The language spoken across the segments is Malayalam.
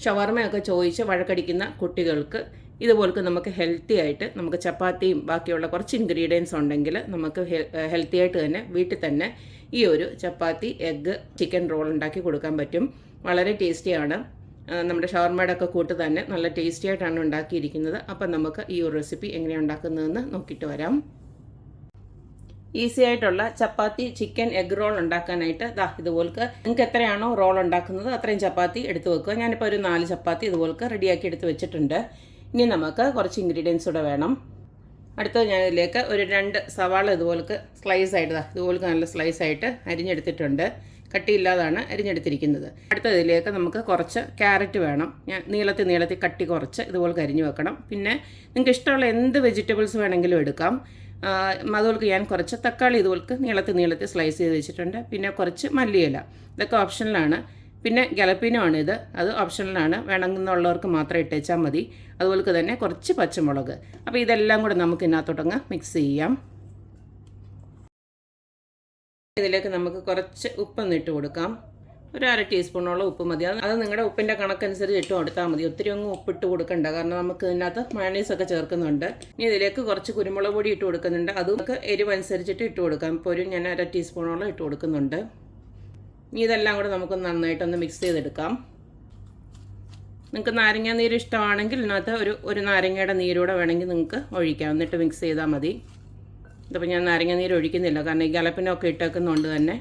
ഷവർമയൊക്കെ ചോദിച്ച് വഴക്കടിക്കുന്ന കുട്ടികൾക്ക് ഇതുപോലൊക്കെ നമുക്ക് ഹെൽത്തി ആയിട്ട് നമുക്ക് ചപ്പാത്തിയും ബാക്കിയുള്ള കുറച്ച് ഇൻഗ്രീഡിയൻസ് ഉണ്ടെങ്കിൽ നമുക്ക് ഹെൽത്തി ആയിട്ട് തന്നെ വീട്ടിൽ തന്നെ ഈ ഒരു ചപ്പാത്തി എഗ്ഗ് ചിക്കൻ റോൾ ഉണ്ടാക്കി കൊടുക്കാൻ പറ്റും. വളരെ ടേസ്റ്റിയാണ്. നമ്മുടെ ഷവർമയുടെ ഒക്കെ കൂട്ട് തന്നെ നല്ല ടേസ്റ്റി ആയിട്ടാണ് ഉണ്ടാക്കിയിരിക്കുന്നത്. അപ്പം നമുക്ക് ഈ ഒരു റെസിപ്പി എങ്ങനെയാണ് ഉണ്ടാക്കുന്നതെന്ന് നോക്കിയിട്ട് വരാം. ഈസി ആയിട്ടുള്ള ചപ്പാത്തി ചിക്കൻ എഗ് റോൾ ഉണ്ടാക്കാനായിട്ട് ഇതുപോലൊക്കെ നിങ്ങൾക്ക് എത്രയാണോ റോൾ ഉണ്ടാക്കുന്നത് അത്രയും ചപ്പാത്തി എടുത്ത് വെക്കുക. ഞാനിപ്പോൾ ഒരു 4 ചപ്പാത്തി ഇതുപോലൊക്കെ റെഡിയാക്കി എടുത്ത് വെച്ചിട്ടുണ്ട്. ഇനി നമുക്ക് കുറച്ച് ഇൻഗ്രീഡിയൻസ് കൂടെ വേണം. അടുത്തത് ഞാൻ ഇതിലേക്ക് ഒരു 2 സവാള ഇതുപോലൊക്കെ സ്ലൈസ് ആയിട്ട് ഇതുപോലൊക്കെ നല്ല സ്ലൈസ് ആയിട്ട് അരിഞ്ഞെടുത്തിട്ടുണ്ട്. കട്ടിയില്ലാതാണ് അരിഞ്ഞെടുത്തിരിക്കുന്നത്. അടുത്തതിലേക്ക് നമുക്ക് കുറച്ച് ക്യാരറ്റ് വേണം. ഞാൻ നീളത്തിൽ കട്ടി കുറച്ച് ഇതുപോലെ അരിഞ്ഞു വെക്കണം. പിന്നെ നിങ്ങൾക്ക് ഇഷ്ടമുള്ള എന്ത് വെജിറ്റബിൾസ് വേണമെങ്കിലും എടുക്കാം. അതുപോലെ ഞാൻ കുറച്ച് തക്കാളി ഇതുപോലെ നീളത്തിൽ സ്ലൈസ് ചെയ്ത് വെച്ചിട്ടുണ്ട്. പിന്നെ കുറച്ച് മല്ലിയില, ഇതൊക്കെ ഓപ്ഷനിലാണ്. പിന്നെ ജലപ്പീനോ ആണിത്, അത് ഓപ്ഷനിലാണ്. വേണമെന്നുള്ളവർക്ക് മാത്രം ഇട്ടേച്ചാൽ മതി. അതുപോലെ തന്നെ കുറച്ച് പച്ചമുളക്. അപ്പോൾ ഇതെല്ലാം കൂടെ നമുക്ക് ഇതിനകത്തോട്ടങ്ങ് മിക്സ് ചെയ്യാം. ഇതിലേക്ക് നമുക്ക് കുറച്ച് ഉപ്പൊന്ന് ഇട്ട് കൊടുക്കാം. ഒരു 1/2 ടീസ്പൂണോളം ഉപ്പ് മതി. അത് നിങ്ങളുടെ ഉപ്പിൻ്റെ കണക്കനുസരിച്ച് ഇട്ട് കൊടുത്താൽ മതി. ഒത്തിരി ഒന്നും ഉപ്പിട്ട് കൊടുക്കണ്ട, കാരണം നമുക്ക് ഇതിനകത്ത് മയണൈസൊക്കെ ചേർക്കുന്നുണ്ട്. ഇനി ഇതിലേക്ക് കുറച്ച് കുരുമുളക് പൊടി ഇട്ട് കൊടുക്കുന്നുണ്ട്. അത് നമുക്ക് എരിവ് അനുസരിച്ചിട്ട് ഇട്ട് കൊടുക്കാം. ഇപ്പോൾ ഞാൻ 1/2 ടീസ്പൂണോളം ഇട്ട് കൊടുക്കുന്നുണ്ട്. ഇനി ഇതെല്ലാം കൂടെ നമുക്ക് നന്നായിട്ടൊന്ന് മിക്സ് ചെയ്തെടുക്കാം. നിങ്ങൾക്ക് നാരങ്ങ നീര് ഇഷ്ടമാണെങ്കിൽ ഇതിനകത്ത് ഒരു നാരങ്ങയുടെ നീരൂടെ വേണമെങ്കിൽ നിങ്ങൾക്ക് ഒഴിക്കാം. എന്നിട്ട് മിക്സ് ചെയ്താൽ മതി. ഇതിപ്പോൾ ഞാൻ നാരങ്ങ നീര് ഒഴിക്കുന്നില്ല, കാരണം ഈ ജലപ്പിനൊക്കെ ഇട്ടേക്കുന്നതുകൊണ്ട് തന്നെ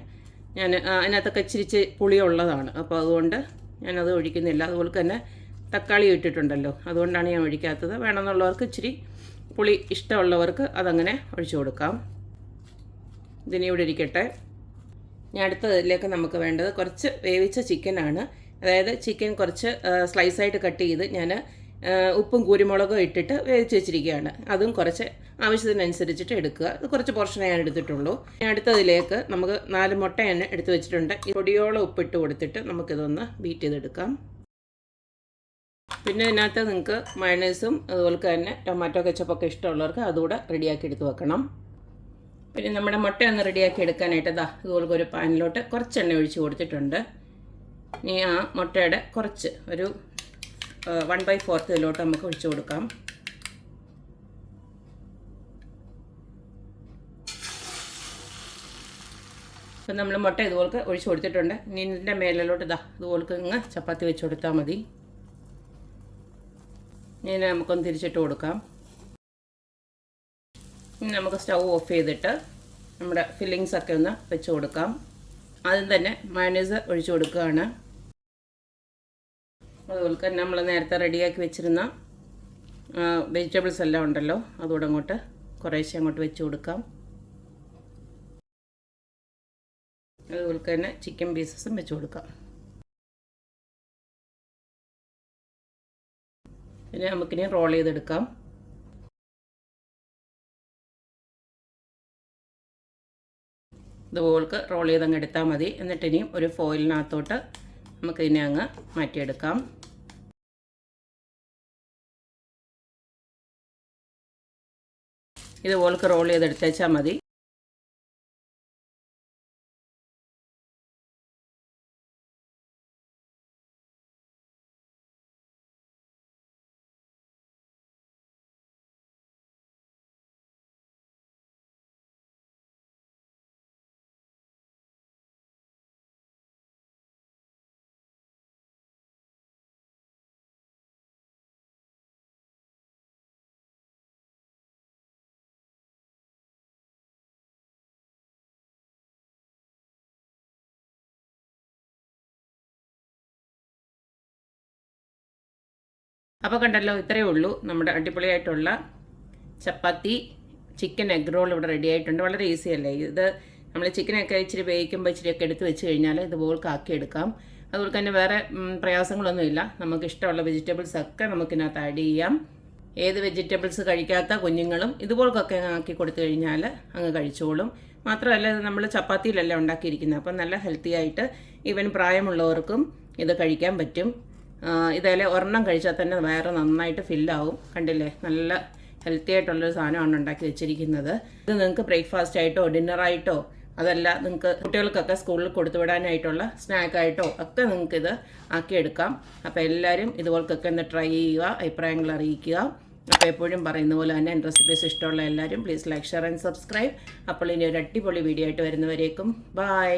ഞാൻ അതിനകത്തൊക്കെ ഇച്ചിരി പുളിയുള്ളതാണ്. അപ്പോൾ അതുകൊണ്ട് ഞാനത് ഒഴിക്കുന്നില്ല. അതുപോലെ തന്നെ തക്കാളി ഇട്ടിട്ടുണ്ടല്ലോ, അതുകൊണ്ടാണ് ഞാൻ ഒഴിക്കാത്തത്. വേണമെന്നുള്ളവർക്ക് ഇച്ചിരി പുളി ഇഷ്ടമുള്ളവർക്ക് അതങ്ങനെ ഒഴിച്ചു കൊടുക്കാം. ഇതിനി ഇവിടെ ഇരിക്കട്ടെ. ഞാൻ അടുത്തതിലേക്ക് നമുക്ക് വേണ്ടത് കുറച്ച് വേവിച്ച ചിക്കനാണ്. അതായത് ചിക്കൻ കുറച്ച് സ്ലൈസായിട്ട് കട്ട് ചെയ്ത് ഞാൻ ഉപ്പും കുരുമുളകും ഇട്ടിട്ട് വേവിച്ച് വെച്ചിരിക്കുകയാണ്. അതും കുറച്ച് ആവശ്യത്തിനനുസരിച്ചിട്ട് എടുക്കുക. അത് കുറച്ച് പോർഷനേ ഞാൻ എടുത്തിട്ടുള്ളൂ. അടുത്തതിലേക്ക് നമുക്ക് 4 മുട്ട തന്നെ എടുത്ത് വെച്ചിട്ടുണ്ട്. പൊടിയോളം ഉപ്പിട്ട് കൊടുത്തിട്ട് നമുക്കിതൊന്ന് ബീറ്റ് ചെയ്തെടുക്കാം. പിന്നെ ഇതിനകത്ത് നിങ്ങൾക്ക് മയണൈസും അതുപോലെ തന്നെ ടൊമാറ്റോ കെച്ചപ്പൊക്കെ ഇഷ്ടമുള്ളവർക്ക് അതുകൂടെ റെഡിയാക്കി എടുത്ത് വെക്കണം. പിന്നെ നമ്മുടെ മുട്ട ഒന്ന് റെഡിയാക്കി എടുക്കാനായിട്ട് ഇതുപോലെ ഒരു പാനിലോട്ട് കുറച്ച് എണ്ണ ഒഴിച്ച് കൊടുത്തിട്ടുണ്ട്. ഇനി ആ മുട്ടയുടെ കുറച്ച് ഒരു 1/4 ഇതിലോട്ട് നമുക്ക് ഒഴിച്ചു കൊടുക്കാം. അപ്പം നമ്മൾ മുട്ട ഇതുപോലെ ഒഴിച്ചു കൊടുത്തിട്ടുണ്ട്. ഇനി ഇതിൻ്റെ മേലിലോട്ട് ഇതുപോലെ ഇങ്ങ് ചപ്പാത്തി വെച്ച് കൊടുത്താൽ മതി. ഇനി നമുക്കൊന്ന് തിരിച്ചിട്ട് കൊടുക്കാം. ഇനി നമുക്ക് സ്റ്റൗ ഓഫ് ചെയ്തിട്ട് നമ്മുടെ ഫില്ലിങ്സൊക്കെ ഒന്ന് വെച്ച് കൊടുക്കാം. ആദ്യം തന്നെ മയണൈസ് ഒഴിച്ചു കൊടുക്കുകയാണ്. അതുപോലെ തന്നെ നമ്മൾ നേരത്തെ റെഡിയാക്കി വെച്ചിരുന്ന വെജിറ്റബിൾസ് എല്ലാം ഉണ്ടല്ലോ, അതുകൂടെ അങ്ങോട്ട് കുറേശ്ശെ അങ്ങോട്ട് വെച്ച് കൊടുക്കാം. അതുപോലെ തന്നെ ചിക്കൻ പീസസും വെച്ച് കൊടുക്കാം. പിന്നെ നമുക്കിനി റോൾ ചെയ്തെടുക്കാം. ഇതുപോലെ റോൾ ചെയ്തങ്ങ് എടുത്താൽ മതി. എന്നിട്ട് ഇനിയും ഒരു ഫോയിലിനകത്തോട്ട് നമുക്കിതിനെ അങ്ങ് മാറ്റിയെടുക്കാം. ഇതുപോലെ റോൾ ചെയ്തെടുത്തേച്ചാൽ മതി. അപ്പോൾ കണ്ടല്ലോ, ഇത്രയേ ഉള്ളൂ നമ്മുടെ അടിപൊളിയായിട്ടുള്ള ചപ്പാത്തി ചിക്കൻ എഗ് റോൾ ഇവിടെ റെഡി ആയിട്ടുണ്ട്. വളരെ ഈസി അല്ലേ ഇത്? നമ്മൾ ചിക്കനൊക്കെ ഇച്ചിരി വേവിക്കുമ്പോൾ ഇച്ചിരിയൊക്കെ എടുത്ത് വെച്ച് കഴിഞ്ഞാൽ ഇതുപോലെ ആക്കിയെടുക്കാം. അതുപോലെ തന്നെ വേറെ പ്രയാസങ്ങളൊന്നുമില്ല. നമുക്ക് ഇഷ്ടമുള്ള വെജിറ്റബിൾസ് ഒക്കെ നമുക്കിതിനകത്ത് ആഡ് ചെയ്യാം. ഏത് വെജിറ്റബിൾസ് കഴിക്കാത്ത കുഞ്ഞുങ്ങളും ഇതുപോലൊക്കെ ആക്കി കൊടുത്തു കഴിഞ്ഞാൽ അങ്ങ് കഴിച്ചോളും. മാത്രമല്ല ഇത് നമ്മൾ ചപ്പാത്തിയിലല്ല ഉണ്ടാക്കിയിരിക്കുന്നത്. അപ്പം നല്ല ഹെൽത്തി ആയിട്ട് ഈവൻ പ്രായമുള്ളവർക്കും ഇത് കഴിക്കാൻ പറ്റും. ഇതേലെ ഒരെണ്ണം കഴിച്ചാൽ തന്നെ വയറ് നന്നായിട്ട് ഫില്ലാവും. കണ്ടില്ലേ, നല്ല ഹെൽത്തി ആയിട്ടുള്ളൊരു സാധനമാണ് ഉണ്ടാക്കി വെച്ചിരിക്കുന്നത്. ഇത് നിങ്ങൾക്ക് ബ്രേക്ക്ഫാസ്റ്റ് ആയിട്ടോ ഡിന്നറായിട്ടോ അതല്ല നിങ്ങൾക്ക് കുട്ടികൾക്കൊക്കെ സ്കൂളിൽ കൊടുത്തുവിടാനായിട്ടുള്ള സ്നാക്കായിട്ടോ ഒക്കെ നിങ്ങൾക്കിത് ആക്കിയെടുക്കാം. അപ്പോൾ എല്ലാവരും ഇതുപോലൊക്കെ ഒന്ന് ട്രൈ ചെയ്യുക, അഭിപ്രായങ്ങൾ അറിയിക്കുക. അപ്പോൾ എപ്പോഴും പറയുന്ന പോലെ തന്നെ എൻ്റെ റെസിപ്പീസ് ഇഷ്ടമുള്ള എല്ലാവരും please like, share and subscribe. അപ്പോൾ ഇനി ഒരു അടിപൊളി വീഡിയോ ആയിട്ട് വരുന്നവരേക്കും ബൈ.